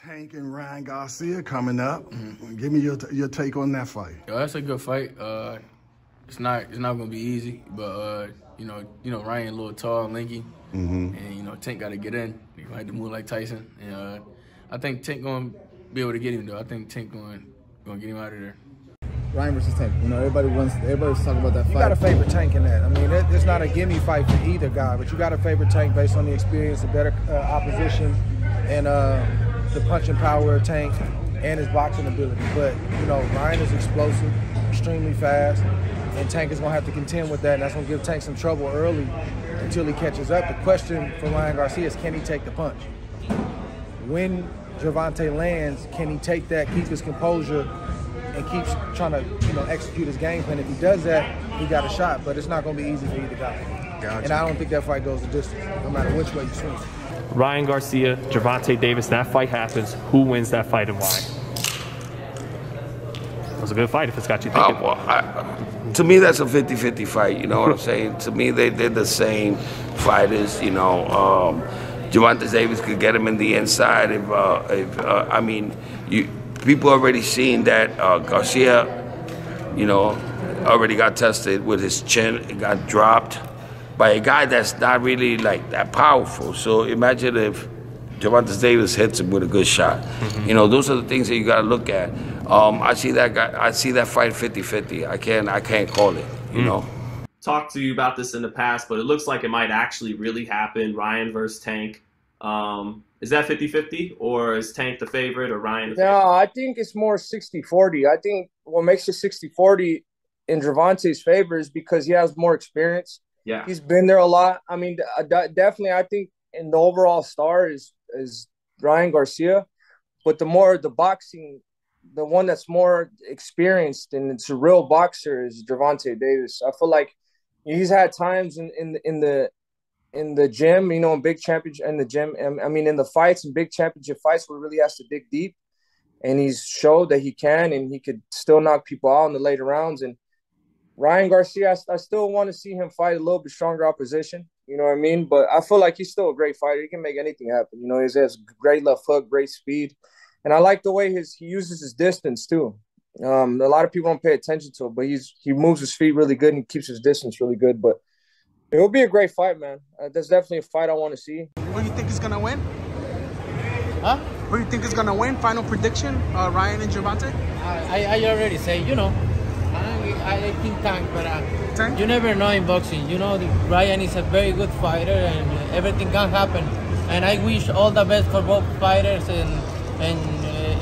Tank and Ryan Garcia coming up. Give me your take on that fight. Yo, that's a good fight. It's not gonna be easy, but you know Ryan a little tall and lanky, and Tank got to get in. He gonna have to move like Tyson, and I think Tank gonna be able to get him though. I think Tank gonna get him out of there. Ryan versus Tank. You know, everybody's talking about that fight. You got to favor Tank in that. I mean, it's not a gimme fight for either guy, but you got to favor Tank based on the experience, the better opposition, and the punching power of Tank and his boxing ability. But, you know, Ryan is explosive, extremely fast, and Tank is going to have to contend with that, and that's going to give Tank some trouble early until he catches up. The question for Ryan Garcia is, can he take the punch? When Gervonta lands, can he take that, keep his composure, and keeps trying to, execute his game plan? If he does that, he got a shot, but it's not going to be easy for either guy. Gotcha. And I don't think that fight goes the distance, no matter which way you swing. Ryan Garcia, Gervonta Davis, that fight happens. Who wins that fight and why? It was a good fight if it's got you thinking. To me, that's a 50-50 fight, you know what I'm saying? To me, they're the same fighters, Gervonta Davis could get him in the inside people already seen that Garcia, already got tested with his chin. It got dropped by a guy that's not really like that powerful. So imagine if Gervonta Davis hits him with a good shot. Those are the things that you got to look at. I see that fight 50-50. I can't call it. Talked to you about this in the past, but it looks like it might actually really happen. Ryan versus Tank. Is that 50-50, or is Tank the favorite, or Ryan the favorite? No, I think it's more 60-40. I think what makes it 60-40 in Gervonta's favor is because he has more experience. Yeah. He's been there a lot. I mean, definitely I think in the overall star is Ryan Garcia, but the boxing, the one that's more experienced and it's a real boxer is Gervonta Davis. I feel like he's had times in the gym, in big championship, in the gym, in the fights and big championship fights where he really has to dig deep, and he's showed that he can, and he could still knock people out in the later rounds. And Ryan Garcia, I still want to see him fight a little bit stronger opposition, you know what I mean? But I feel like he's still a great fighter. He can make anything happen. He has great left hook, great speed, and I like the way he uses his distance too. A lot of people don't pay attention to it, but he moves his feet really good and he keeps his distance really good. But it will be a great fight, man. That's definitely a fight I want to see. Who do you think is going to win? Huh? Who do you think is going to win? Final prediction, Ryan and Gervonta? I already say, I think Tank, but Tank? You never know in boxing. Ryan is a very good fighter and everything can happen. And I wish all the best for both fighters and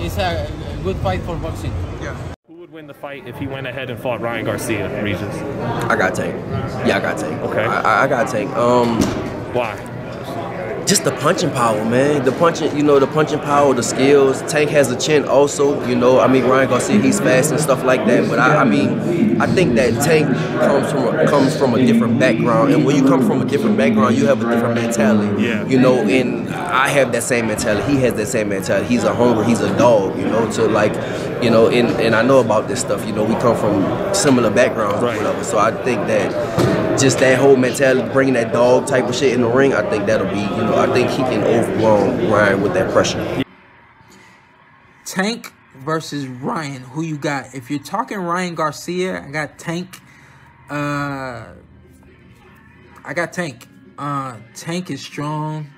it's a good fight for boxing. Yeah. Who would win the fight if he went ahead and fought Ryan Garcia, Regis? I got Tank. Yeah, I got Tank. Okay. I got Tank. Why? Just the punching power, man. The punching power, the skills. Tank has a chin also, Ryan Garcia, he's fast and stuff like that. But I think that Tank comes from a different background. And when you come from a different background, you have a different mentality. Yeah. And I have that same mentality. He has that same mentality. He's a hungry, he's a dog, and I know about this stuff. We come from similar backgrounds or whatever. So I think that just that whole mentality, bringing that dog type of shit in the ring, I think that'll be, I think he can overwhelm Ryan with that pressure. Tank versus Ryan, who you got? If you're talking Ryan Garcia, I got Tank. I got Tank. Tank is strong.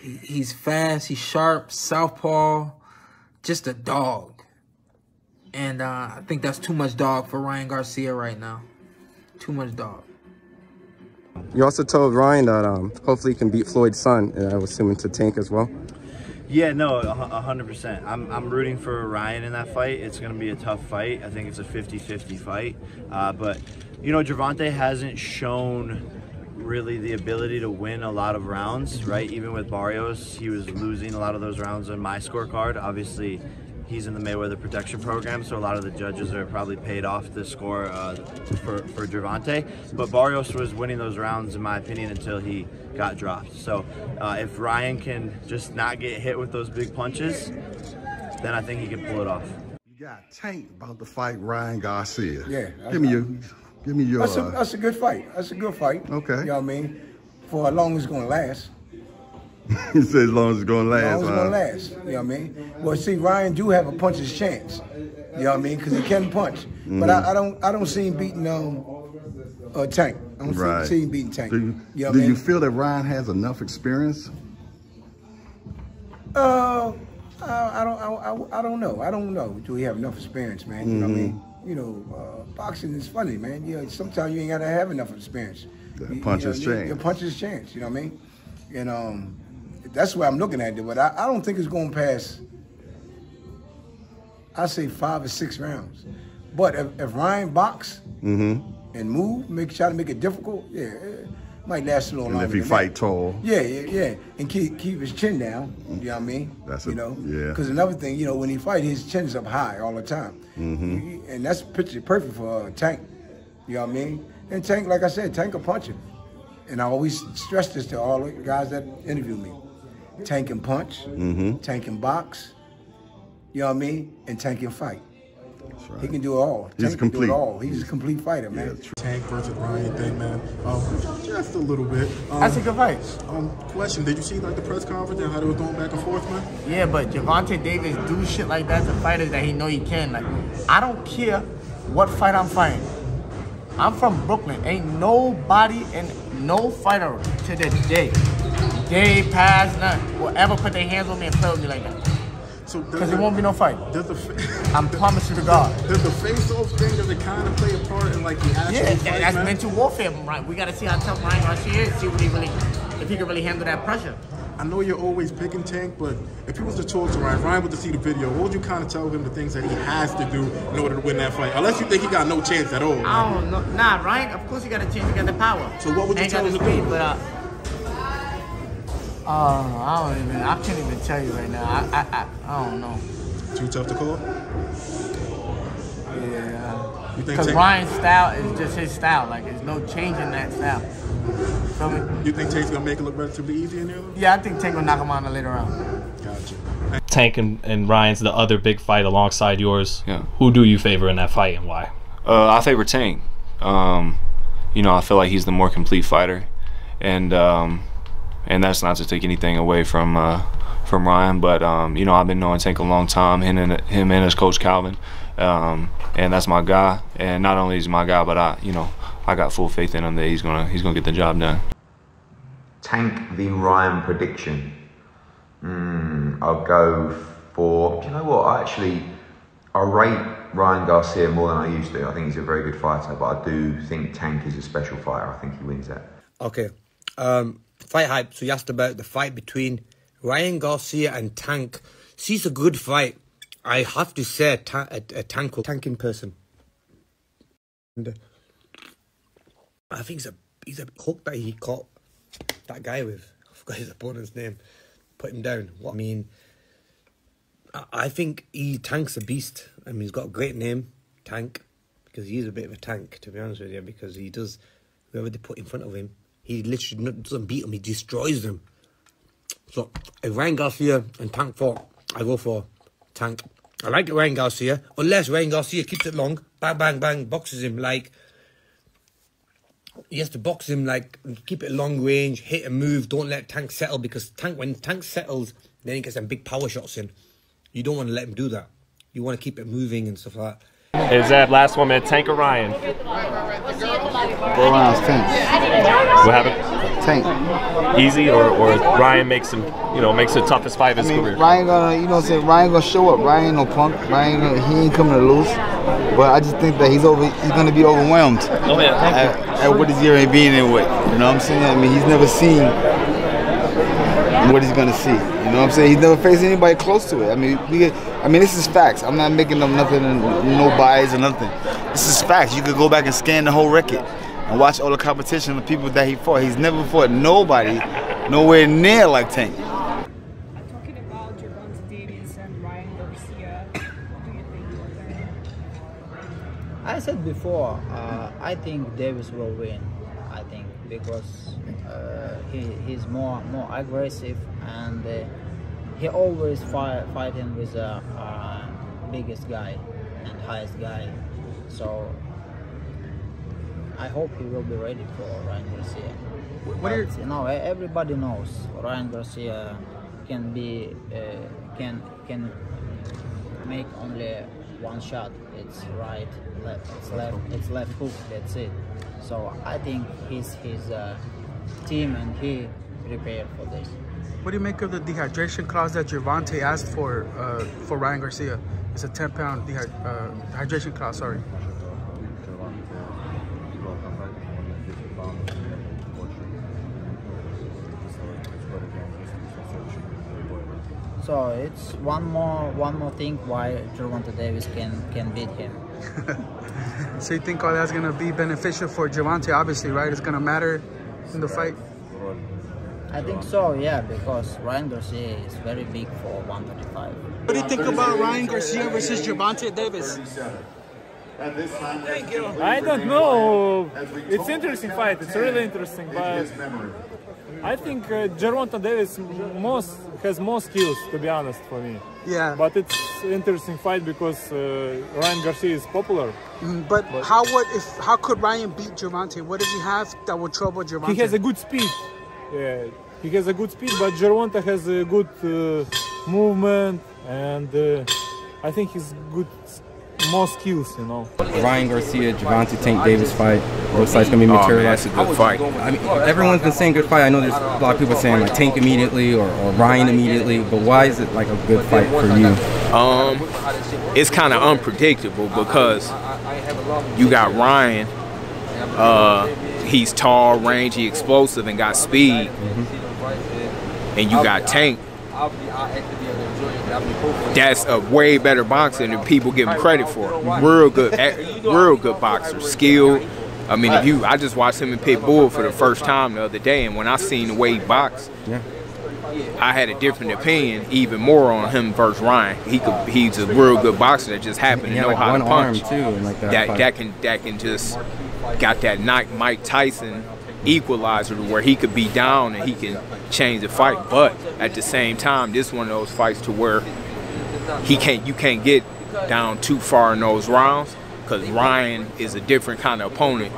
He's fast. He's sharp. Southpaw. Just a dog. And I think that's too much dog for Ryan Garcia right now. Too much dog. You also told Ryan that hopefully he can beat Floyd's son, and I was assuming to Tank as well. Yeah, no, 100%. I'm rooting for Ryan in that fight. It's going to be a tough fight. I think it's a 50-50 fight. But, Gervonta hasn't shown really the ability to win a lot of rounds, right? Even with Barrios, he was losing a lot of those rounds on my scorecard. Obviously, he's in the Mayweather protection program, so a lot of the judges are probably paid off the score for Gervonta. But Barrios was winning those rounds, in my opinion, until he got dropped. So if Ryan can just not get hit with those big punches, then I think he can pull it off. You got Tank about to fight Ryan Garcia. Yeah. Give me your. That's a good fight. That's a good fight. Okay. You know what I mean? For how long it's going to last. He said as long as it's going to last. As long as it's going to last. You know what I mean? Well, see, Ryan do have a puncher's chance. You know what I mean? Because he can punch. But I don't see him beating Tank. I don't see him beating Tank. Do you you feel that Ryan has enough experience? I don't know. I don't know. Do he have enough experience, man? You know what I mean? You know, boxing is funny, man. You know, sometimes you ain't gotta have enough experience. Puncher's chance. Your puncher's chance. You know what I mean? And that's why I'm looking at it. But I don't think it's going past. I say 5 or 6 rounds. But if Ryan box and move, try to make it difficult, yeah, it might last a little longer. And if he fight tall. Yeah, and keep his chin down. You know what I mean? That's yeah. Because another thing, you know, when he fight, his chin's up high all the time, and that's picture perfect for Tank. You know what I mean? And Tank, like I said, Tank a puncher, and I always stress this to all the guys that interview me: Tank can punch, Tank can box. You know what I mean? And Tank can fight. Right. He can do it all. He's complete. Do it all. He's a complete fighter, man. Tank versus Ryan thing, man. Just a little bit. That's a good fight. Question: did you see like the press conference and how they were going back and forth, man? Yeah, but Gervonta Davis do shit like that to fighters that he know he can. Like, I don't care what fight I'm fighting. I'm from Brooklyn. Ain't nobody and no fighter to this day past, none, will ever put their hands on me and play with me like that. Because there won't be no fight. I promise you to God. Does the face-off thing, does it kind of play a part in like the actual fight, that's man? mental warfare, right? We got to see how tough Ryan Garcia is, see what if he can really handle that pressure. I know you're always picking Tank, but if you was to talk to Ryan was to see the video, what would you kind of tell him the things that he has to do in order to win that fight? Unless you think he got no chance at all. Man. I don't know. Nah, Ryan, of course he got a chance, he got the power. So what would you tell him to do? But, I can't even tell you right now. I don't know. Too tough to call? Yeah. Because Ryan's style is just his style. Like, there's no change in that style. Feel me? You think Tank's going to make it look relatively easy in there? Yeah, I think Tank will knock him out in the later round. Gotcha. Tank and Ryan's the other big fight alongside yours. Yeah. Who do you favor in that fight and why? I favor Tank. You know, I feel like he's the more complete fighter. And that's not to take anything away from Ryan, but you know, I've been knowing Tank a long time, him and his coach Calvin, and that's my guy. And not only is he my guy, but I got full faith in him that he's gonna get the job done. Tank v Ryan prediction. I'll go for. Do you know what? I rate Ryan Garcia more than I used to. I think he's a very good fighter, but I do think Tank is a special fighter. I think he wins that. Okay. Fight hype. So you asked about the fight between Ryan Garcia and Tank. See, it's a good fight. I have to say, a Tank in person. And, I think he's a hook that he caught that guy with. I forgot his opponent's name. Put him down. What I mean, I think Tank's a beast. I mean, he's got a great name, Tank, because he's a bit of a tank, to be honest with you, because he does whoever they put in front of him. He literally doesn't beat them, he destroys them. So, if Ryan Garcia and Tank fought, I go for Tank. I like Ryan Garcia, unless Ryan Garcia keeps it long, bang, bang, bang, boxes him like... He has to box him, like, keep it long range, hit and move, don't let Tank settle, because when Tank settles, then he gets some big power shots in. You don't want to let him do that. You want to keep it moving and stuff like that. Is that last one, man? Tank or Ryan? 4 rounds, Tank. What happened? Tank. Easy, or Ryan makes him, makes the toughest fight of his career? Ryan gonna, Ryan gonna show up. Ryan no punk. He ain't coming to lose. But I just think that he's gonna be overwhelmed. Oh yeah. At what his year ain't being in with. You know what I'm saying? I mean, he's never seen what he's gonna see. You know what I'm saying? He's never faced anybody close to it. I mean, this is facts. I'm not making up nothing, no bias or nothing. This is facts. You could go back and scan the whole record and watch all the competition, the people that he fought. He's never fought nobody nowhere near like Tank. Talking about Gervonta Davis and Ryan Garcia, what do you think? I said before, I think Davis will win. I think because he's more aggressive, and he always fighting with the biggest guy and highest guy. So I hope he will be ready for Ryan Garcia. What are your... You know, everybody knows Ryan Garcia can be can make only one shot. It's right, left, it's left hook. That's it. So I think his team and he prepared for this. What do you make of the dehydration clause that Gervonta asked for Ryan Garcia? It's a 10-pound hydration clause. Sorry. So it's one more thing why Gervonta Davis can beat him. So you think all that's gonna be beneficial for Gervonta? Obviously, right? It's gonna matter in the fight. I think so, yeah, because Ryan Garcia is very big for 135. What do you think about Ryan Garcia versus Gervonta Davis? I don't know. It's an interesting fight. It's really interesting, but I think Gervonta Davis has more skills, to be honest, for me. Yeah. But it's an interesting fight because Ryan Garcia is popular. But how could Ryan beat Gervonta? What does he have that would trouble Gervonta? He has a good speed. Yeah, he has a good speed, but Gervonta has a good movement, and I think he's good, more skills, you know. Ryan Garcia, Gervonta, Tank Davis fight. Both sides gonna be materialized. That's a good fight. I mean, everyone's been saying good fight. I know there's a lot of people saying like Tank immediately or Ryan immediately, but why is it like a good fight for you? It's kind of unpredictable because you got Ryan. He's tall, rangy, explosive, and got speed. And you got Tank. That's a way better boxer than people give him credit for. Real good boxer, skilled. I mean, I just watched him in Pitbull for the first time the other day, and when I seen the way he boxed, I had a different opinion, even more on him versus Ryan. He's a real good boxer that just happened to know how to punch. That can just got that Mike Tyson equalizer to where he could be down and he can change the fight. But at the same time, this is one of those fights to where you can't get down too far in those rounds because Ryan is a different kind of opponent.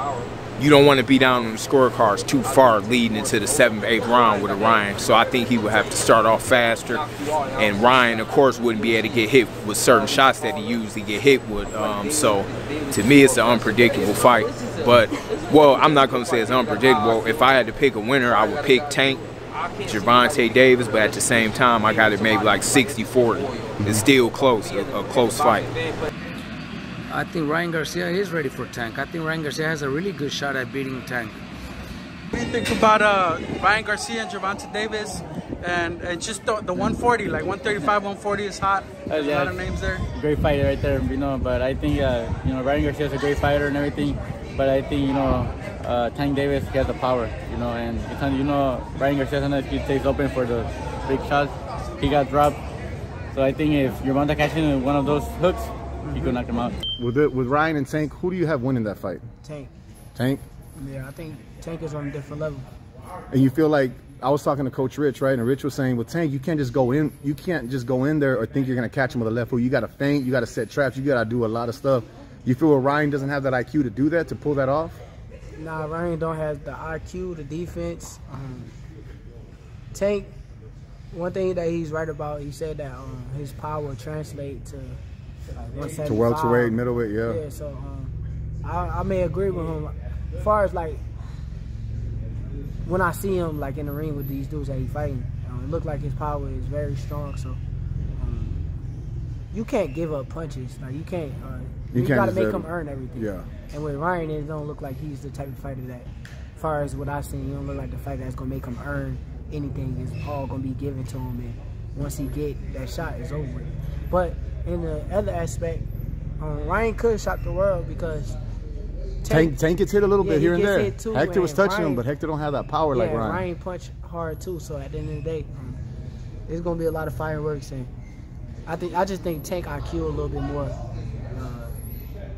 You don't want to be down on the scorecards too far leading into the 7th, 8th round with a Ryan. So I think he would have to start off faster. And Ryan, of course, wouldn't be able to get hit with certain shots that he usually get hit with. So to me, it's an unpredictable fight. But, well, I'm not going to say it's unpredictable. If I had to pick a winner, I would pick Tank, Gervonta Davis. But at the same time, I got it maybe like 60-40. It's still close, a close fight. I think Ryan Garcia is ready for Tank. I think Ryan Garcia has a really good shot at beating Tank. What do you think about Ryan Garcia and Gervonta Davis and just the 140, like 135, 140 is hot. There's a lot of names there. Great fighter right there, you know, but I think, Ryan Garcia is a great fighter and everything, but I think, Tank Davis, he has the power, and Ryan Garcia sometimes he stays open for the big shots. He got dropped. So I think if Gervonta catching one of those hooks, he could knock him out. With Ryan and Tank, who do you have winning that fight? Tank. Tank? Yeah, I think Tank is on a different level. And you feel like, I was talking to Coach Rich, right? And Rich was saying, with Tank, you can't just go in there or think you're gonna catch him with a left hook. You gotta feint, you gotta set traps, you gotta do a lot of stuff. You feel Ryan doesn't have that IQ to do that, to pull that off? Nah, Ryan don't have the IQ, the defense. Tank, one thing that he's right about, he said that his power translate to like 175. To welterweight, middleweight, yeah. Yeah, so I may agree with him. As far as like, when I see him like in the ring with these dudes that he's fighting, it look like his power is very strong. So you can't give up punches. Like you can't. You got to make him earn everything. Yeah. And with Ryan, it don't look like he's the type of fighter that, as far as what I've seen, he don't look like the fighter that's gonna make him earn anything. It's all gonna be given to him, and once he get that shot, it's over. But in the other aspect, Ryan could shock the world because Tank gets hit a little bit here and there. Too, Hector was touching him, but Hector don't have that power like Ryan. Ryan punched hard too, so at the end of the day, there's gonna be a lot of fireworks, and I just think Tank IQ a little bit more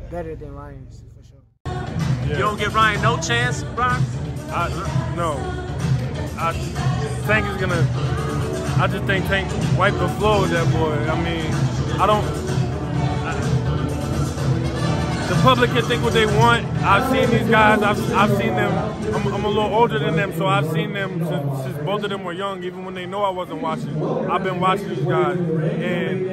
better than Ryan's for sure. Yeah. You don't give Ryan no chance, Brock? No. Tank is gonna. I just think Tank wiped the floor with that boy. I mean, the public can think what they want. I've seen these guys. I've seen them. I'm a little older than them, so I've seen them since both of them were young. Even when they know I wasn't watching, I've been watching these guys. And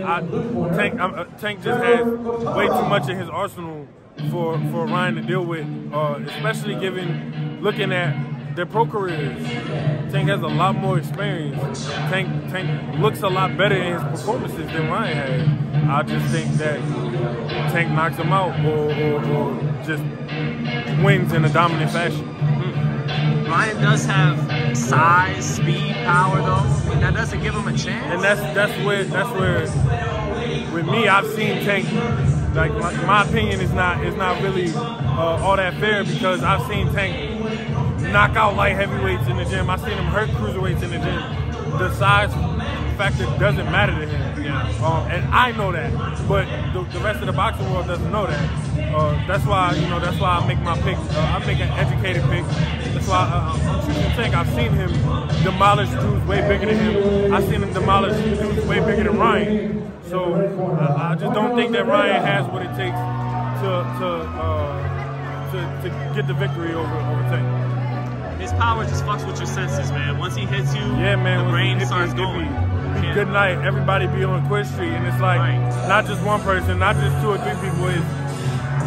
Tank just has way too much in his arsenal for Ryan to deal with, especially looking at their pro careers. Tank has a lot more experience. Tank looks a lot better in his performances than Ryan has. I just think that Tank knocks him out or just wins in a dominant fashion. Ryan does have size, speed, power, though. I mean, that doesn't give him a chance. And that's where with me, I've seen Tank. Like my opinion is not really all that fair, because I've seen Tank knock out light heavyweights in the gym. I've seen him hurt cruiserweights in the gym. The size factor doesn't matter to him. And I know that, but the rest of the boxing world doesn't know that. That's why I make my pick. I make an educated pick. That's why I'm choosing Tank. I've seen him demolish dudes way bigger than him. I've seen him demolish dudes way bigger than Ryan. So I just don't think that Ryan has what it takes to get the victory over Tank. His power just fucks with your senses, man. Once he hits you, yeah, man, the brain starts going. Good night. Everybody be on Quid Street, and it's like not just one person, not just 2 or 3 people. It's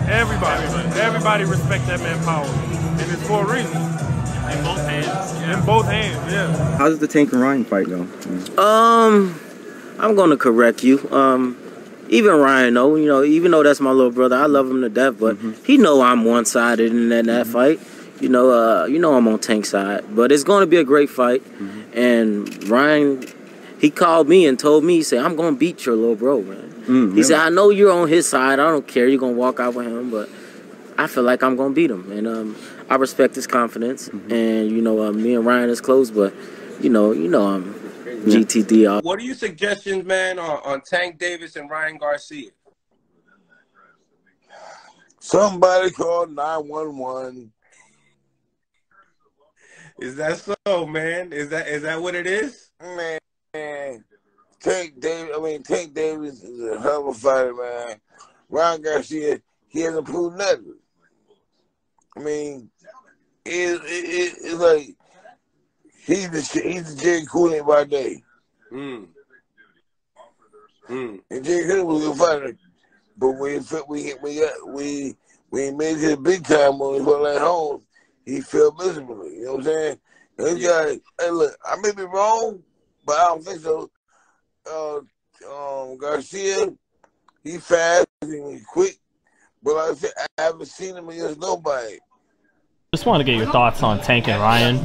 everybody. Everybody respect that man's power, and it's for a reason. In both hands. Yeah. In both hands, yeah. How does the Tank and Ryan fight go? I'm gonna correct you. Even Ryan, though, even though that's my little brother, I love him to death, but he know I'm one-sided in that fight. I'm on Tank's side, but it's going to be a great fight. And Ryan, he called me and told me, he said, I'm going to beat your little bro, man. He said, I know you're on his side. I don't care. You're going to walk out with him, but I feel like I'm going to beat him. And I respect his confidence. And, me and Ryan is close, but, I'm GTD. What are your suggestions, man, on Tank Davis and Ryan Garcia? Somebody call 911. Is that so, man? Is that what it is? Man, Tank Davis is a hell of a fighter, man. Ryan Garcia, he hasn't proved nothing. I mean, it's like he's the Jerry Cooley by day. And Jerry Cooley was a good fighter, but we made it to the big time when we fought at home. He failed miserably, you know what I'm saying? And this guy, hey, look, I may be wrong, but I don't think so. Garcia, he fast and he quick, but like I said, I haven't seen him against nobody. Just want to get your thoughts on Tank and Ryan.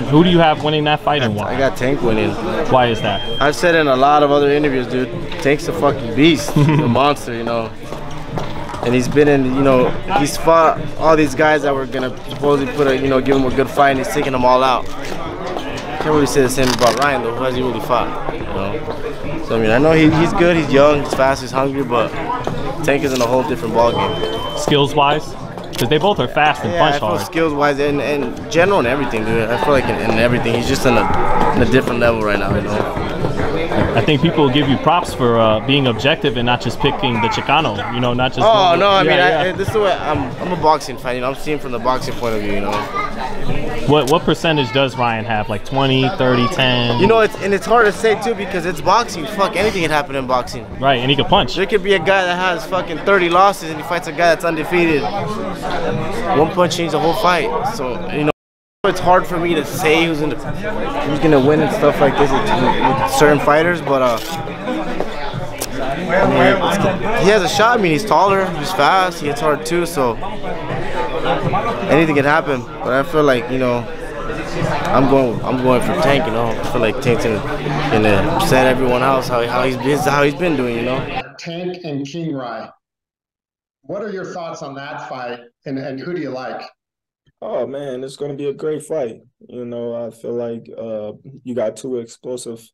Who do you have winning that fight and why? I got Tank winning. Why is that? I've said in a lot of other interviews, dude, Tank's a fucking beast. He's a monster, And he's been in, he's fought all these guys that were gonna supposedly give him a good fight, and he's taking them all out. Can't really say the same about Ryan though. Who has he really fought? So I mean, I know he's good, he's young, he's fast, he's hungry, but Tank is in a whole different ballgame. Skills wise, because they both are fast and punch hard. Skills wise and general and everything, dude. I feel like in everything, he's just in a different level right now. I think people will give you props for being objective and not just picking the Chicano, not just. Oh no, I mean, this is what I'm a boxing fan. I'm seeing from the boxing point of view. What percentage does Ryan have? Like 20, 30, 10? It's hard to say too because it's boxing. Fuck, anything can happen in boxing. Right, and he can punch. There could be a guy that has fucking 30 losses and he fights a guy that's undefeated. One punch changed the whole fight. So it's hard for me to say who's gonna win and stuff like this with certain fighters, but he has a shot. I mean, he's taller, he's fast, he hits hard too, so anything can happen. But I feel like I'm going for Tank. I feel like Tank's gonna set everyone else how he's been doing. Tank and King Rye. What are your thoughts on that fight, and who do you like? Oh man, it's going to be a great fight. I feel like you got 2 explosive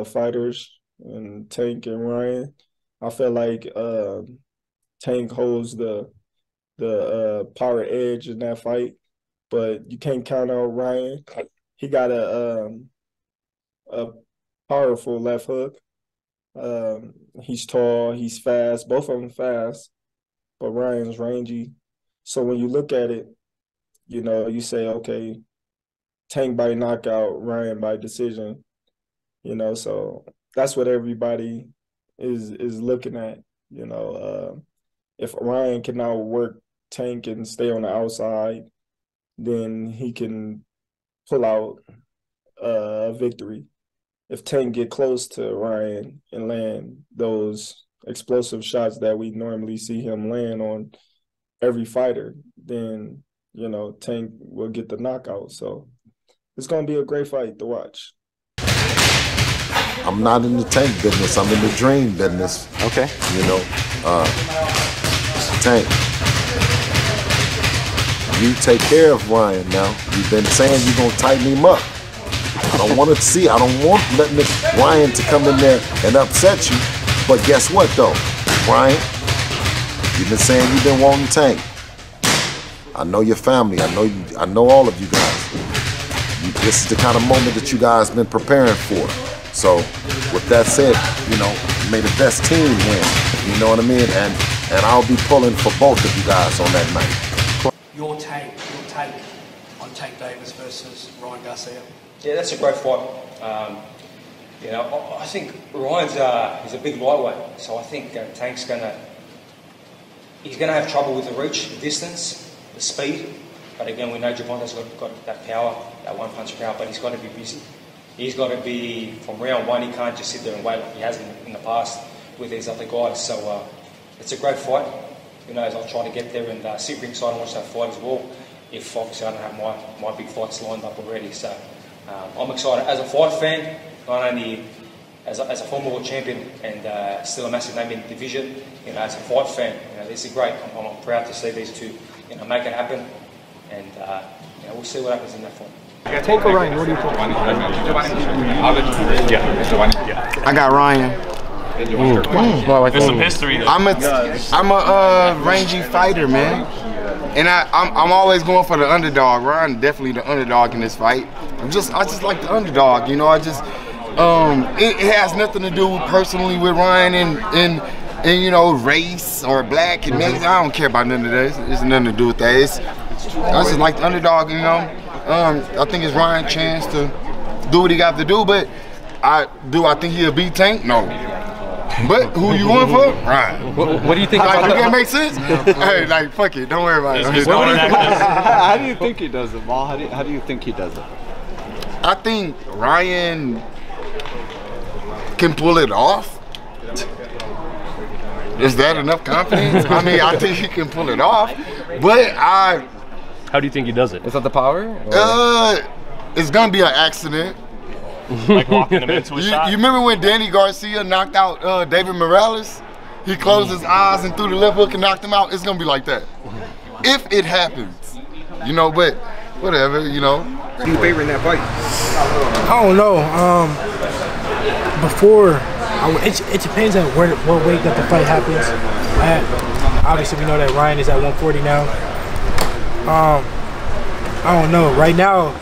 fighters, and Tank and Ryan. I feel like Tank holds the power edge in that fight, but you can't count out Ryan. He got a powerful left hook. He's tall, he's fast. Both of them fast. but Ryan's rangy. So when you look at it, you know, you say, okay, Tank by knockout, Ryan by decision. You know, so that's what everybody is looking at. You know, if Ryan can now work Tank and stay on the outside, then he can pull out a victory. If Tank get close to Ryan and land those explosive shots that we normally see him land on every fighter, then, you know, Tank will get the knockout. So it's going to be a great fight to watch. I'm not in the Tank business. I'm in the dream business. Okay. You know, Tank, you take care of Ryan now. You've been saying you're going to tighten him up. I don't want letting Ryan to come in there and upset you. But guess what, though? Ryan, you've been saying you've been wanting Tank. I know your family. I know all of you guys. This is the kind of moment that you guys been preparing for. So, with that said, you know, may the best team win. You know what I mean? And I'll be pulling for both of you guys on that night. Your take on Tank Davis versus Ryan Garcia. Yeah, that's a great fight. You know, I think Ryan's he's a big lightweight, so I think Tank's he's gonna have trouble with the reach, the distance, the speed. But again, we know Gervonta's got that power, that one-punch power, but he's got to be busy. He's got to be, from round one, he can't just sit there and wait like he has in the past with these other guys. So it's a great fight. You know, I'll try to get there and sit ringside and watch that fight as well, if obviously I don't have my big fights lined up already. So I'm excited. As a fight fan, not only as a former world champion and still a massive name in the division, you know, as a fight fan, you know, this is great. I'm proud to see these two, you know, make it happen. And you know, we'll see what happens in that fight. Tank or Ryan? What do you think? I got Ryan. There's some history there. I'm a rangy fighter, man, and I'm always going for the underdog. Ryan definitely the underdog in this fight. I just like the underdog, you know. It has nothing to do personally with Ryan and you know, race or black and Mexican. I don't care about none of that. It's nothing to do with that. I just like the underdog, you know. I think it's Ryan's chance to do what he got to do, but I think he'll beat Tank? No. But who you going for? Ryan. What do you think? Like, that make sense? Hey, like, fuck it. Don't worry about it. How do you think he does it, Mal? How do you think he does it? I think Ryan can pull it off. Is that enough confidence? I mean, I think he can pull it off, but How do you think he does it? Is that the power? It's gonna be an accident. Like locking him into a shot? You remember when Danny Garcia knocked out David Morales? He closed his eyes and threw the left hook and knocked him out. It's gonna be like that. If it happens. You know, but whatever, you know. Who you favor in that fight? I don't know. It depends on what weight that the fight happens at. Obviously, we know that Ryan is at 140 now. I don't know. Right now,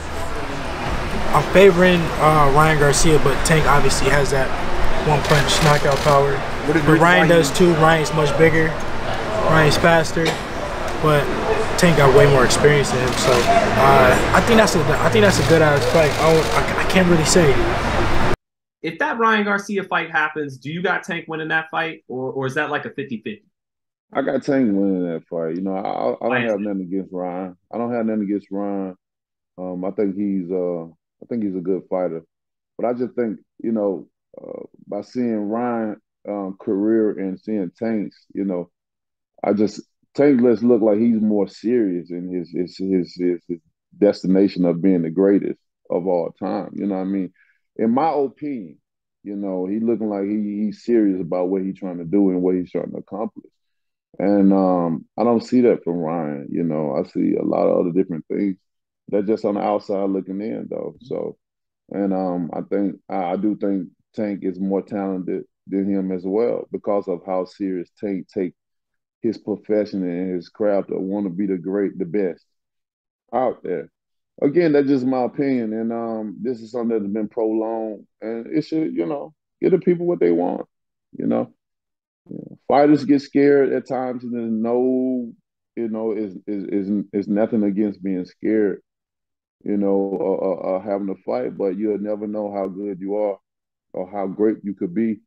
I'm favoring Ryan Garcia, but Tank obviously has that one-punch knockout power. But Ryan does too. Ryan's much bigger. Ryan's faster, but Tank got way more experience than him. So I think that's a good ass fight. I can't really say. If that Ryan Garcia fight happens, do you got Tank winning that fight, or is that like a 50-50? I got Tank winning that fight. You know, I don't have nothing against Ryan. I think he's a good fighter. But I just think, you know, by seeing Ryan career and seeing Tank's, you know, Tank let's look like he's more serious in his destination of being the greatest of all time. You know what I mean? In my opinion, you know, he looking like he's serious about what he's trying to do and what he's trying to accomplish. And I don't see that from Ryan. You know, I see a lot of other different things. They're just on the outside looking in, though. So, and I do think Tank is more talented than him as well because of how serious Tank take his profession and his craft to want to be the best out there. Again, that's just my opinion, and this is something that's been prolonged, and it should, you know, give the people what they want, you know. Yeah. Fighters get scared at times, and then no, is nothing against being scared, having a fight, but you'll never know how good you are or how great you could be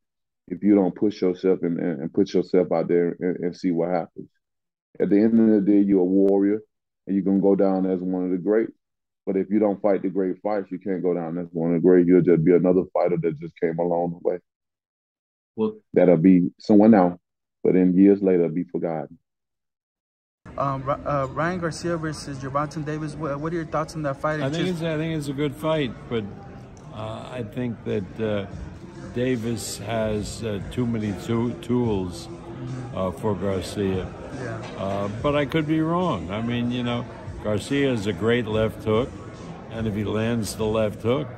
if you don't push yourself and put yourself out there and see what happens. At the end of the day, you're a warrior, and you're going to go down as one of the greats. But if you don't fight the great fights, you can't go down as one of the great. You'll just be another fighter that just came along the way. Well, that'll be someone now, but in years later, be forgotten. Ryan Garcia versus Gervonta Davis. What are your thoughts on that fight? I think it's a good fight, but I think that Davis has too many tools for Garcia. Yeah. But I could be wrong. I mean, Garcia is a great left hook, and if he lands the left hook,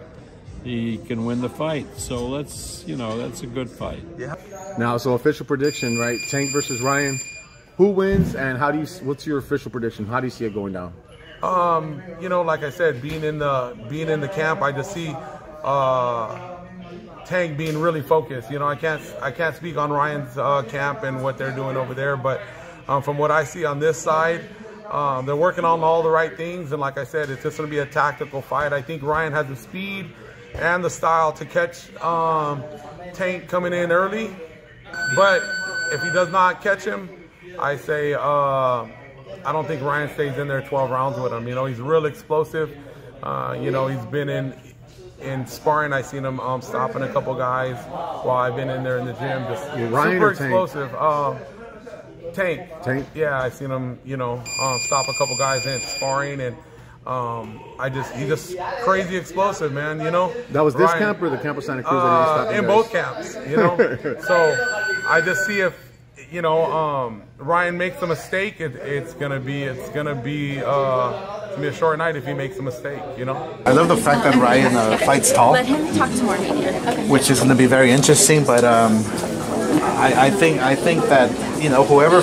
he can win the fight. So that's a good fight. Yeah. Now, so official prediction, right? Tank versus Ryan. Who wins, and what's your official prediction? How do you see it going down? Like I said, being in the camp, I just see Tank being really focused. I can't speak on Ryan's camp and what they're doing over there, but from what I see on this side, they're working on all the right things, and like I said, it's just going to be a tactical fight. I think Ryan has the speed and the style to catch Tank coming in early, but if he does not catch him, I say I don't think Ryan stays in there 12 rounds with him. He's real explosive. He's been in sparring. I've seen him stopping a couple guys while I've been in there in the gym. Just super explosive. Tank. Yeah, I've seen him, stop a couple guys in sparring, and he's just crazy explosive, man. That was this camp or the camp of Santa Cruz? In both camps, So I just see if Ryan makes a mistake, it's gonna be a short night if he makes a mistake. I love the fact that Ryan fights tall. Let him talk to more media. Okay. Which is going to be very interesting, but I think that whoever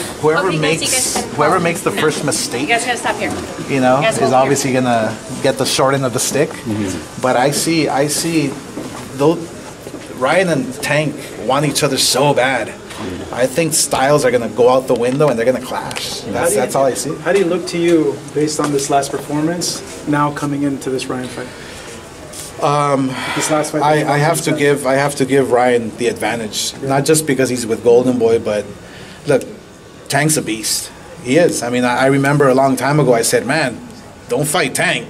makes the first mistake, You guys gotta stop here. is obviously going to get the short end of the stick. But I see though Ryan and Tank want each other so bad. I think styles are going to go out the window and they're going to clash. That's all I see. How do you look to you based on this last performance now coming into this Ryan fight? This last fight, I have to give Ryan the advantage, not just because he's with Golden Boy, but look, Tank's a beast. He is. I mean, I remember a long time ago I said, man, don't fight Tank.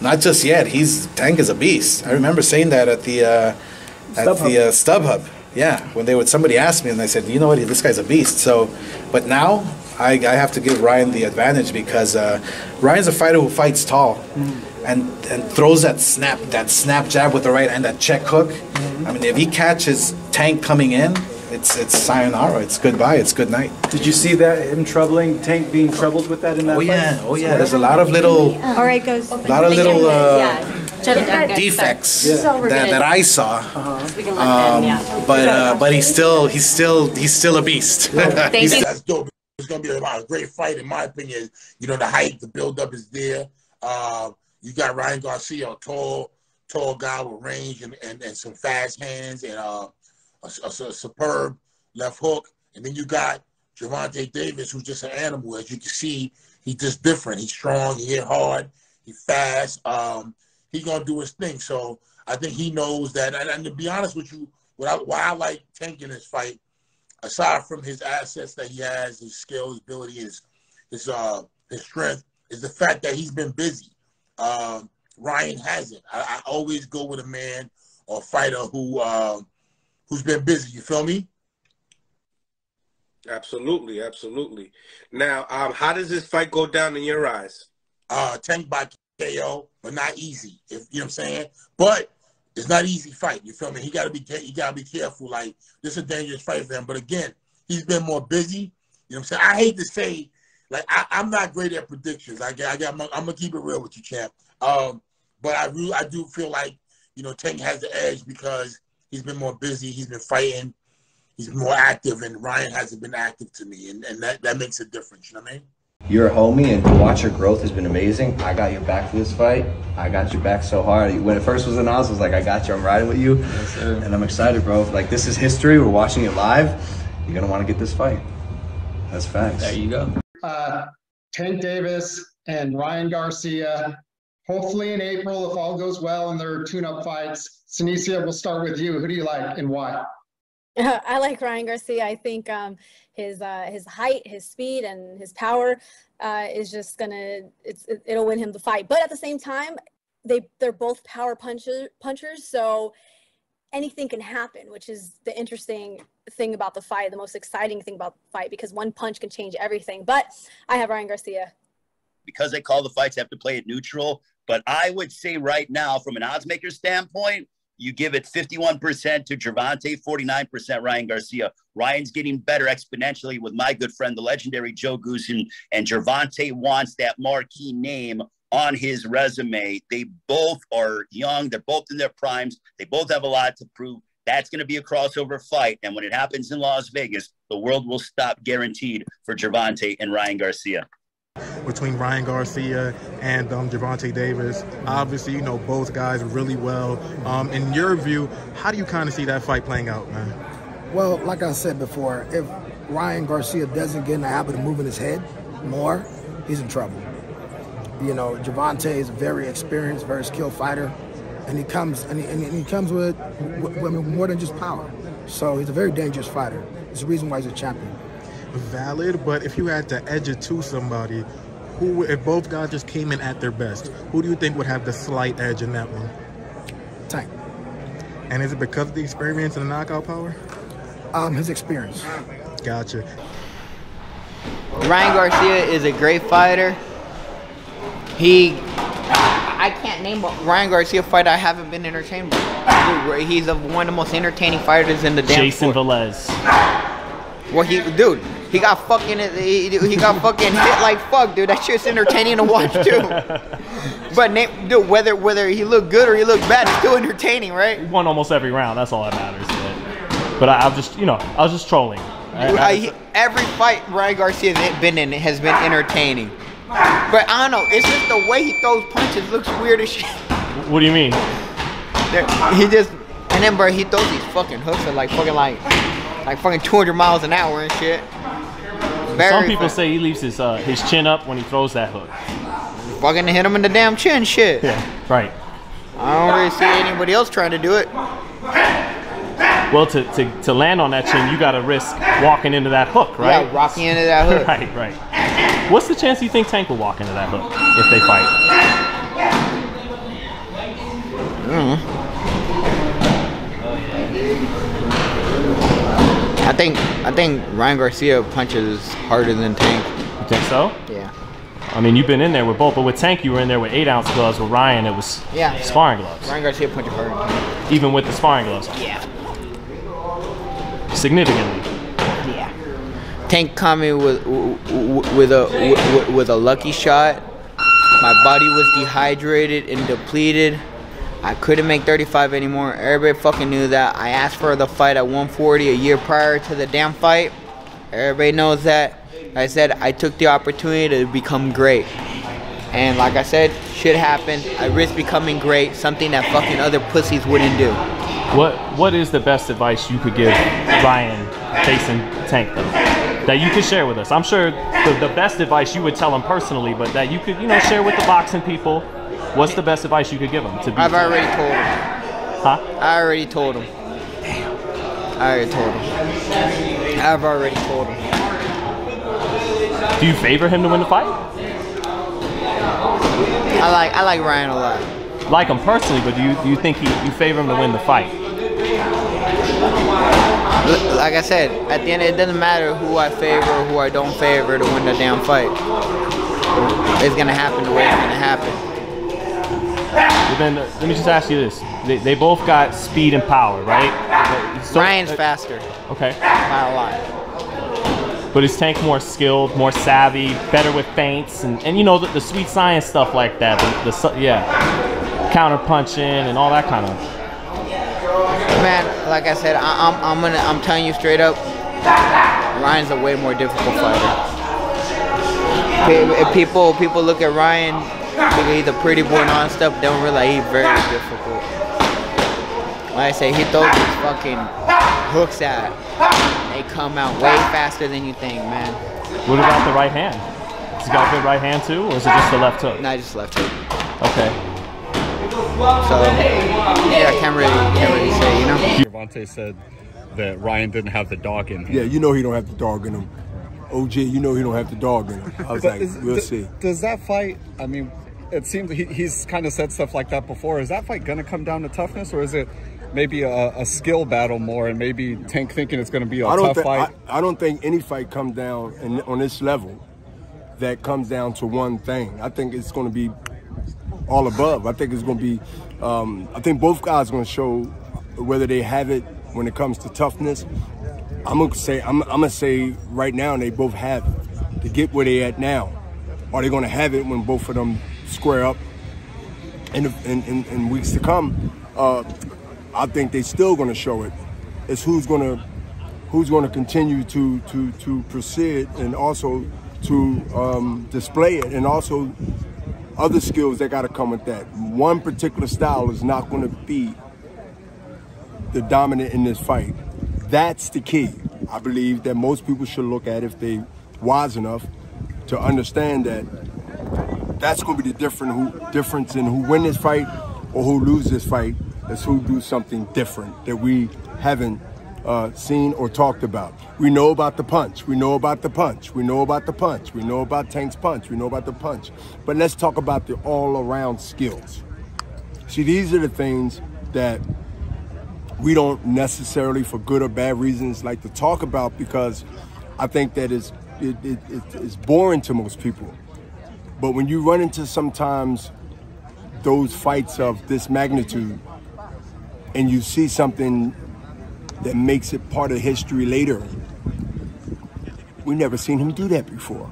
Not just yet. Tank is a beast. I remember saying that at the StubHub. Yeah, when somebody asked me, and I said, you know what, this guy's a beast. So, but now I have to give Ryan the advantage because Ryan's a fighter who fights tall and throws that snap jab with the right hand, that check hook. I mean, if he catches Tank coming in, it's sayonara. It's goodbye. It's good night. Did you see that him Tank being troubled with that in that fight? Oh yeah. There's a lot of little, defects that I saw. But he's still a beast. That's dope. It's gonna be a great fight, in my opinion. The hype, the build-up is there. You got Ryan Garcia, a tall guy with range and some fast hands and a superb left hook. And then you got Gervonta Davis, who's just an animal. As you can see, he's just different. He's strong, he hit hard, he's fast. He's going to do his thing. So I think he knows that. And to be honest with you, why I like Tank in this fight, aside from his assets that he has, his skill, his ability, his strength, is the fact that he's been busy. Ryan hasn't. I always go with a man or fighter who's been busy. You feel me? Absolutely, absolutely. Now, how does this fight go down in your eyes? Tank by KO, but not easy. You know what I'm saying? But it's not an easy fight. You feel me? He gotta be careful. Like, this is a dangerous fight for him. But again, he's been more busy. You know what I'm saying? I hate to say, like, I'm not great at predictions. I'm gonna keep it real with you, champ. But I do feel like, Tank has the edge because he's been more busy. He's been fighting. He's more active, and Ryan hasn't been active to me, and that makes a difference. You know what I mean? You're a homie, and to watch your growth has been amazing. I got your back for this fight. I got your back so hard. When it first was announced, I was like, I got you. I'm riding with you. Yes, sir. And I'm excited, bro. Like, this is history. We're watching it live. you're gonna want to get this fight. That's facts. There you go. Tank Davis and Ryan Garcia. Hopefully in April, if all goes well in their tune-up fights. Senicia, we'll start with you. Who do you like and why? I like Ryan Garcia. I think his height, his speed, and his power is just it'll win him the fight. But at the same time, they're both power punchers, so anything can happen, which is the interesting thing about the fight, the most exciting thing about the fight, because one punch can change everything. But I have Ryan Garcia. Because they call the fights, they have to play it neutral. But I would say right now, from an oddsmaker standpoint, you give it 51% to Gervonta, 49% Ryan Garcia. Ryan's getting better exponentially with my good friend, the legendary Joe Goosen, and Gervonta wants that marquee name on his resume. They both are young. They're both in their primes. They both have a lot to prove. That's going to be a crossover fight. And when it happens in Las Vegas, the world will stop guaranteed for Gervonta and Ryan Garcia. Between Ryan Garcia and Gervonta Davis, obviously, you know both guys really well. In your view, how do you kind of see that fight playing out, man? Well, like I said before, if Ryan Garcia doesn't get in the habit of moving his head more, he's in trouble. You know, Gervonta is a very experienced, very skilled fighter, and he comes with more than just power. So he's a very dangerous fighter. It's the reason why he's a champion. Valid, but if you had to edge it to somebody, who, if both guys just came in at their best, who do you think would have the slight edge in that one? Tank. And is it because of the experience and the knockout power? His experience. Gotcha. Ryan Garcia is a great fighter. I can't name a Ryan Garcia fight I haven't been entertained by. He's one of the most entertaining fighters in the damn Jason sport. Velez. Well, he got fucking hit like fuck, dude. That shit's entertaining to watch too. But dude, whether he looked good or he looked bad, it's still entertaining, right? He won almost every round. That's all that matters. But I was just trolling. Every fight Ryan Garcia has been in has been entertaining. But I don't know. It's just the way he throws punches looks weird as shit. What do you mean? Bro, he throws these fucking hooks at like fucking 200 miles an hour and shit. Some people say he leaves his chin up when he throws that hook. Fucking hit him in the damn chin, shit. Yeah, right. I don't really see anybody else trying to do it. Well, to land on that chin, you got to risk walking into that hook, right? Yeah, rocking into that hook. Right. What's the chance you think Tank will walk into that hook if they fight? I think Ryan Garcia punches harder than Tank. You think so? Yeah. I mean, you've been in there with both, but with Tank, you were in there with 8-ounce gloves. With Ryan, it was sparring gloves. Ryan Garcia punches harder than Tank. Even with the sparring gloves? Yeah. Significantly. Yeah. Tank caught me with a lucky shot. My body was dehydrated and depleted. I couldn't make 35 anymore. Everybody fucking knew that. I asked for the fight at 140 a year prior to the damn fight. Everybody knows that. I said I took the opportunity to become great. And like I said, shit happened. I risked becoming great, something that fucking other pussies wouldn't do. What is the best advice you could give Ryan facing Tank, though, that you could share with us? I'm sure the best advice you would tell him personally, but that you could, share with the boxing people. What's the best advice you could give him? I've already told him. Huh? I already told him. I've already told him. Do you favor him to win the fight? I like Ryan a lot. Like him personally, but do you think you favor him to win the fight? Like I said, at the end, it doesn't matter who I favor or who I don't favor to win the damn fight. It's gonna happen the way it's gonna happen. Well, then let me just ask you this: they both got speed and power, right? So, Ryan's faster. Okay. By a lot. But is Tank more skilled, more savvy, better with feints, and the sweet science stuff like that? Counter punching and all that kind of. Man, like I said, I'm telling you straight up, Ryan's a way more difficult fighter. If people look at Ryan, because he's a pretty boy and all that stuff, they don't realize he's very difficult. Like I say, he throws these fucking hooks at they come out way faster than you think, man. What about the right hand? Has he got a good right hand too, or is it just the left hook? No, just left hook. Okay. So, yeah, I can't really say, you know? Gervonta said that Ryan didn't have the dog in him. Yeah, you know he don't have the dog in him. OG, you know he don't have the dog in him. I was like, we'll see. Does that fight, I mean, it seems he's kind of said stuff like that before. Is that fight going to come down to toughness, or is it maybe a skill battle more, and maybe Tank thinking it's going to be a tough fight? I don't think any fight comes down on this level that comes down to one thing. I think it's going to be all above. I think it's going to be, I think both guys are going to show whether they have it when it comes to toughness. I'm gonna say right now they both have it to get where they at now. Are they gonna have it when both of them square up in weeks to come? I think they still gonna show it. It's who's gonna continue to proceed and also to display it, and also other skills that got to come with that. One particular style is not going to be the dominant in this fight. That's the key. I believe that most people should look at if they wise enough to understand that that's going to be the difference in who win this fight or who lose this fight, is who do something different that we haven't seen or talked about. We know about the punch. We know about the punch. We know about the punch. We know about Tank's punch. We know about the punch. But let's talk about the all-around skills. See, these are the things that we don't necessarily, for good or bad reasons, like to talk about, because I think that it's boring to most people. But when you run into sometimes those fights of this magnitude and you see something that makes it part of history later, we never seen him do that before.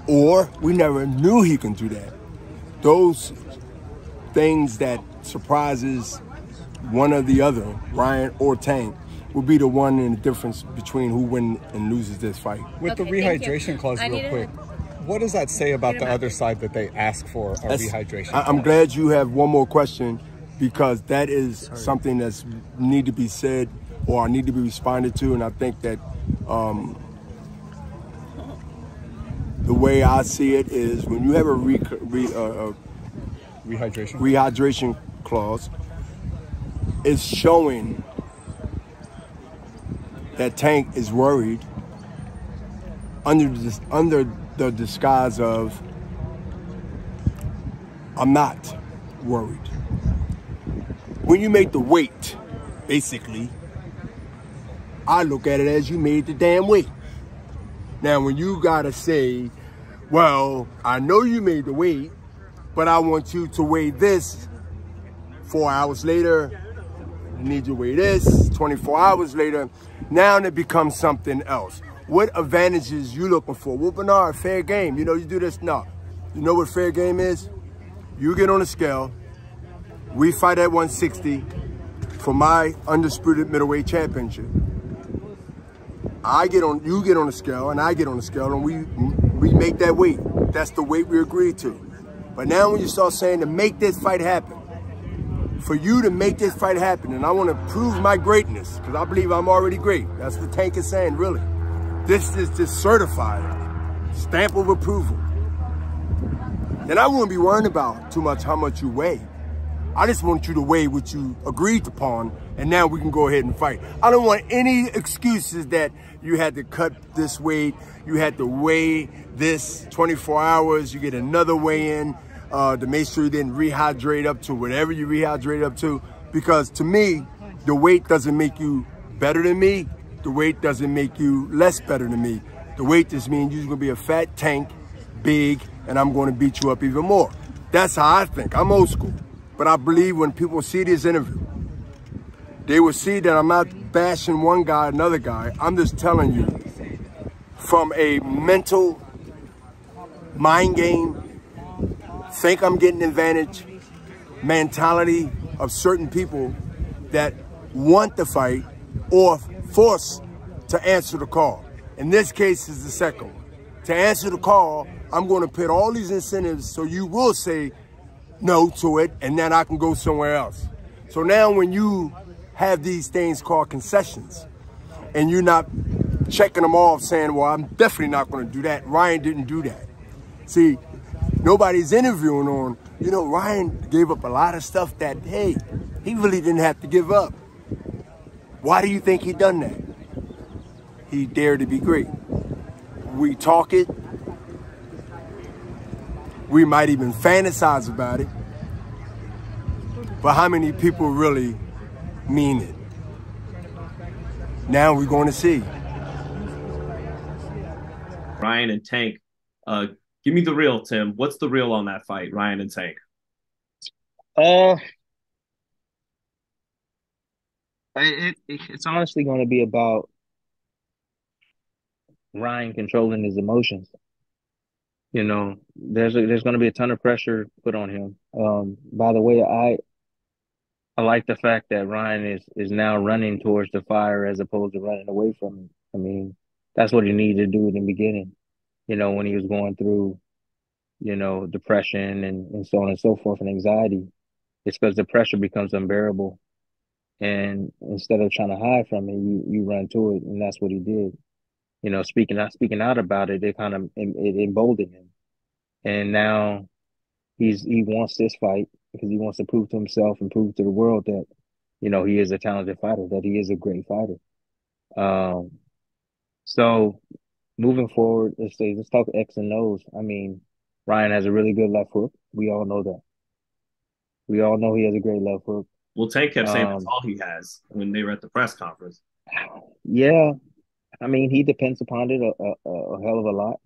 Or we never knew he can do that. Those things that surprises one or the other, Ryan or Tank, will be the one in the difference between who wins and loses this fight. With the rehydration clause, real quick, what does that say about the other side that they ask for a rehydration clause? I'm glad you have one more question, because that is something that's need to be said or need to be responded to, and I think that the way I see it is when you have a rehydration clause, it's showing that Tank is worried under the disguise of, I'm not worried. When you make the weight, basically, I look at it as you made the damn weight. Now, when you gotta say, well, I know you made the weight, but I want you to weigh this 4 hours later, I need you to weigh this 24 hours later, now it becomes something else. What advantages you looking for? Well, Bernard, fair game. You know, you do this. No. You know what fair game is? You get on a scale. We fight at 160 for my undisputed middleweight championship. You get on the scale, and I get on the scale, and we make that weight. That's the weight we agreed to. But now when you start saying to make this fight happen, for you to make this fight happen, and I want to prove my greatness, because I believe I'm already great. That's what Tank is saying, really. This is just certified stamp of approval. And I wouldn't be worrying about too much how much you weigh. I just want you to weigh what you agreed upon, and now we can go ahead and fight. I don't want any excuses that you had to cut this weight, you had to weigh this 24 hours, you get another weigh-in to make sure you didn't rehydrate up to whatever you rehydrate up to. Because to me, the weight doesn't make you better than me. The weight doesn't make you less better than me. The weight just means you're gonna be a fat Tank, big, and I'm gonna beat you up even more. That's how I think. I'm old school. But I believe when people see this interview, they will see that I'm not bashing one guy, another guy. I'm just telling you from a mental mind game, think I'm getting advantage mentality of certain people that want the fight or forced to answer the call. In this case is the second one. To answer the call, I'm going to put all these incentives so you will say no to it, and then I can go somewhere else. So now when you have these things called concessions, and you're not checking them off saying, well, I'm definitely not going to do that. Ryan didn't do that. See, nobody's interviewing on, Ryan gave up a lot of stuff that, hey, he really didn't have to give up. Why do you think he done that? He dared to be great. We talk it. We might even fantasize about it. But how many people really mean it? Now we're going to see. Ryan and Tank. Give me the real, Tim. What's the real on that fight, Ryan and Tank? It's honestly going to be about Ryan controlling his emotions. There's going to be a ton of pressure put on him. By the way, I like the fact that Ryan is now running towards the fire as opposed to running away from it. I mean, that's what he needed to do in the beginning. When he was going through, depression and so on and so forth and anxiety. It's because the pressure becomes unbearable. And instead of trying to hide from it, you run to it, and that's what he did. Speaking out about it, it emboldened him. And now he wants this fight because he wants to prove to himself and prove to the world that, he is a talented fighter, that he is a great fighter. So moving forward, let's talk X and O's. I mean, Ryan has a really good left hook. We all know that. We all know he has a great left hook. Well, Tank kept saying that's all he has when they were at the press conference. Yeah. I mean, he depends upon it a hell of a lot.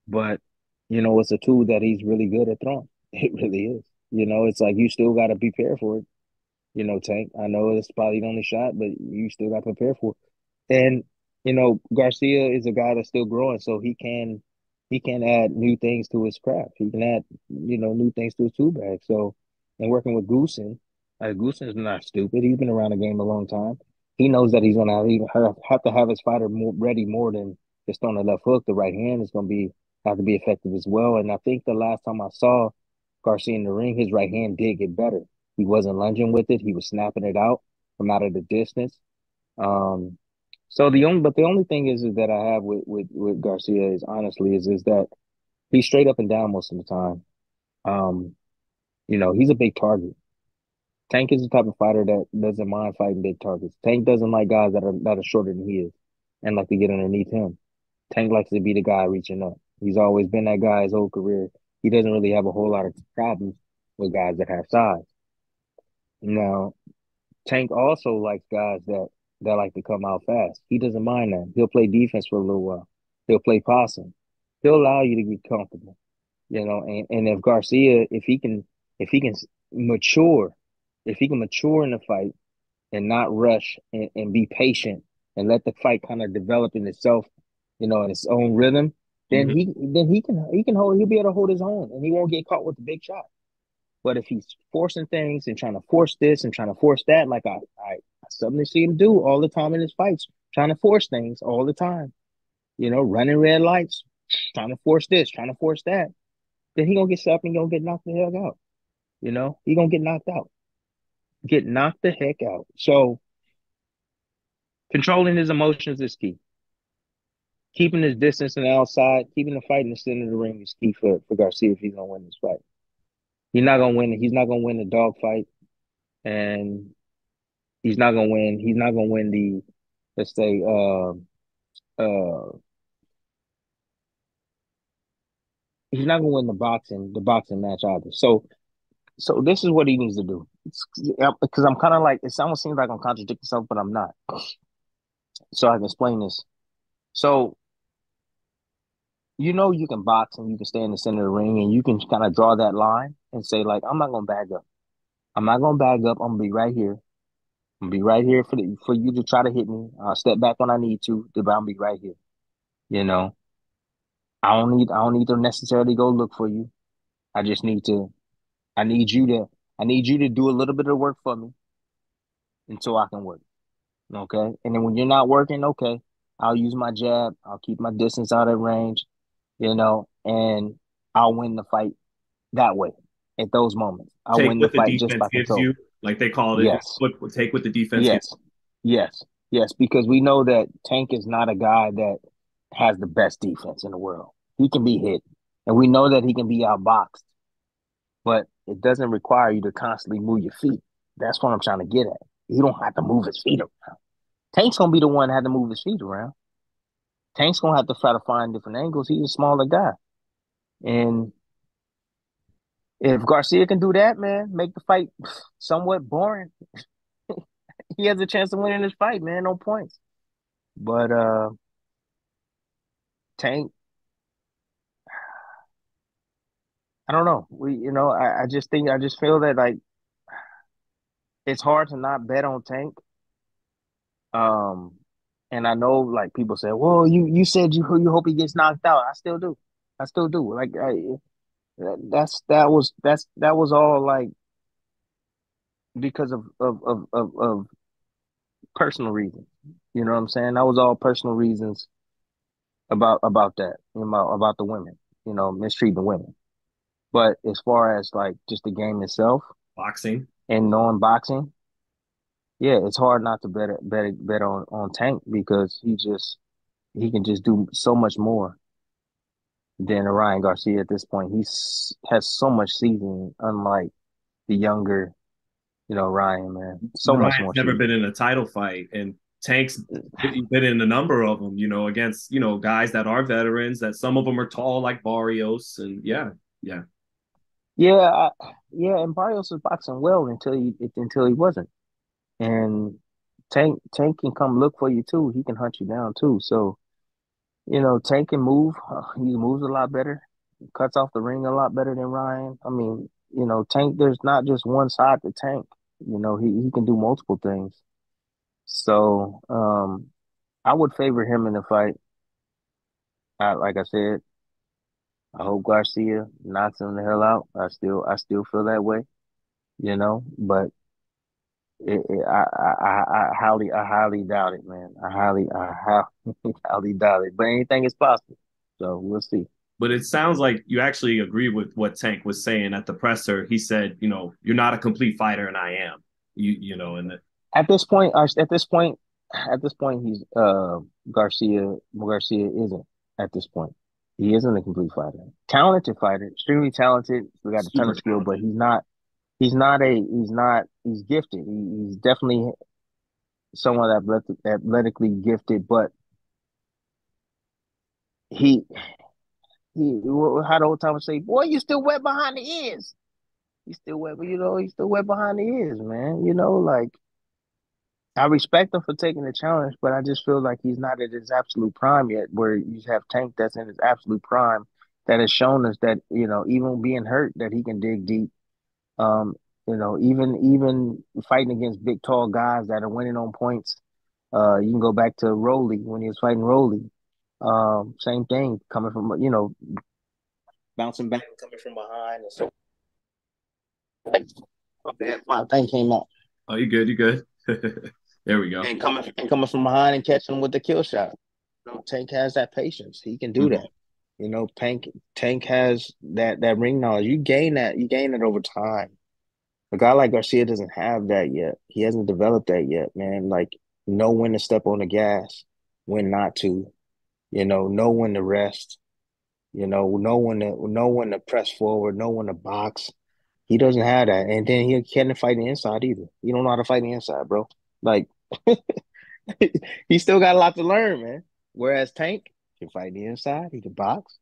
But, it's a tool that he's really good at throwing. It really is. It's like you still got to prepare for it. Tank, I know it's probably the only shot, but you still got to prepare for it. And, Garcia is a guy that's still growing, so he can add new things to his craft. He can add, new things to his tool bag. So, and working with Goosen is not stupid. He's been around the game a long time. He knows that he's going to have to have his fighter ready more than just on the left hook. The right hand is going to have to be effective as well. And I think the last time I saw Garcia in the ring, his right hand did get better. He wasn't lunging with it. He was snapping it out from out of the distance. So the only thing is that I have with Garcia is honestly is that he's straight up and down most of the time. He's a big target. Tank is the type of fighter that doesn't mind fighting big targets. Tank doesn't like guys that are shorter than he is and like to get underneath him. Tank likes to be the guy reaching up. He's always been that guy his whole career. He doesn't really have a whole lot of problems with guys that have size. Now, Tank also likes guys that like to come out fast. He doesn't mind that. He'll play defense for a little while. He'll play possum. He'll allow you to get comfortable. And if Garcia, if he can mature in the fight and not rush and be patient and let the fight kind of develop in itself, in its own rhythm, then he'll be able to hold his own and he won't get caught with the big shot. But if he's forcing things and trying to force this and trying to force that, like I suddenly see him do all the time in his fights, trying to force things all the time, running red lights, trying to force this, trying to force that, then he gonna get up and gonna get knocked the heck out. He gonna get knocked out. Get knocked the heck out. So controlling his emotions is key. Keeping his distance on the outside, keeping the fight in the center of the ring is key for Garcia if he's gonna win this fight. He's not gonna win the dog fight, and he's not gonna win the, let's say, he's not gonna win the boxing match either. So this is what he needs to do. Because I'm kind of like, it almost seems like I'm contradicting myself, but I'm not. So I can explain this. So, you can box and you can stay in the center of the ring and you can kind of draw that line and say, like, I'm not going to bag up. I'm not going to bag up. I'm going to be right here. I'm going to be right here for you to try to hit me. I'll step back when I need to, but I'll be right here. I don't need to necessarily go look for you. I need you to do a little bit of work for me until I can work. Okay? And then when you're not working, okay, I'll use my jab. I'll keep my distance out of range, and I'll win the fight that way at those moments. I'll win the fight just by control. Like they call it. Yes. Take what the defense gives. Yes. Yes, because we know that Tank is not a guy that has the best defense in the world. He can be hit, and we know that he can be outboxed, but it doesn't require you to constantly move your feet. That's what I'm trying to get at. He don't have to move his feet around. Tank's going to be the one that had to move his feet around. Tank's going to have to try to find different angles. He's a smaller guy. And if Garcia can do that, man, make the fight somewhat boring, he has a chance of winning this fight, man, no points. But Tank, I don't know. I just feel that, like, it's hard to not bet on Tank. And I know, like, people say, well, you said you hope he gets knocked out. I still do. Like, that was all, like, because of personal reasons. You know what I'm saying? That was all personal reasons about that, about the women, mistreating the women. But as far as, like, just the game itself, boxing and knowing boxing, yeah, it's hard not to bet on Tank, because he can just do so much more than Ryan Garcia at this point. He has so much seasoning, unlike the younger, Ryan, man. So much more. Ryan's never been in a title fight, and Tank's been in a number of them, against, guys that are veterans, that some of them are tall like Barrios, and yeah. And Barrios was boxing well until he wasn't. And Tank can come look for you too. He can hunt you down too. So, Tank can move. He moves a lot better. Cuts off the ring a lot better than Ryan. I mean, Tank, there's not just one side to Tank. He can do multiple things. So, I would favor him in the fight. Like I said, I hope Garcia knocks him the hell out. I still feel that way, but I highly doubt it, man. I highly doubt it. But anything is possible. So we'll see. But it sounds like you actually agree with what Tank was saying at the presser. He said, you're not a complete fighter, and I am. At this point, he's Garcia isn't at this point. He isn't a complete fighter. Talented fighter, extremely talented. We got a ton of skill, but he's gifted. He's definitely someone athletically gifted, but he how the old time would say, boy, you still wet behind the ears. He's still wet, but he's still wet behind the ears, man. Like, I respect him for taking the challenge, but I just feel like he's not at his absolute prime yet, where you have Tank that's in his absolute prime, that has shown us that, even being hurt, that he can dig deep. Even fighting against big, tall guys that are winning on points. You can go back to Rolly when he was fighting Rolly. Same thing, coming from, bouncing back, coming from behind. And so, my thing came out. Oh, you good. There we go. And coming from behind and catching him with the kill shot. Tank has that patience. He can do that. Tank has that ring knowledge. You gain it over time. A guy like Garcia doesn't have that yet. He hasn't developed that yet, man. Like, know when to step on the gas, when not to. Know when to rest. Know when to press forward, know when to box. He doesn't have that. And then he can't fight the inside either. He don't know how to fight the inside, bro. Like, he still got a lot to learn, man. Whereas Tank can fight the inside. He can box.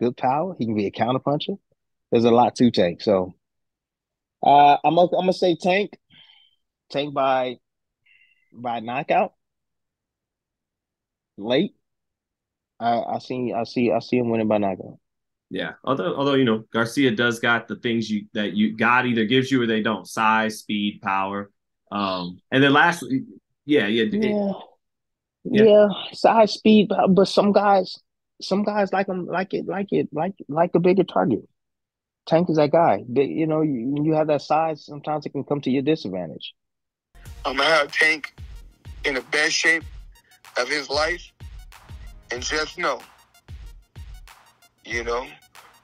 Good power. He can be a counterpuncher. There's a lot to Tank. So, I'm gonna say Tank by knockout late. I see him winning by knockout. Yeah, although Garcia does got the things God either gives you or they don't: size, speed, power. And then lastly, size, speed, but some guys like him, like a bigger target. Tank is that guy. You have that size, sometimes it can come to your disadvantage. I'm gonna have Tank in the best shape of his life, and just know,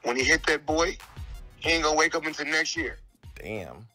when he hit that boy, he ain't gonna wake up until next year. Damn.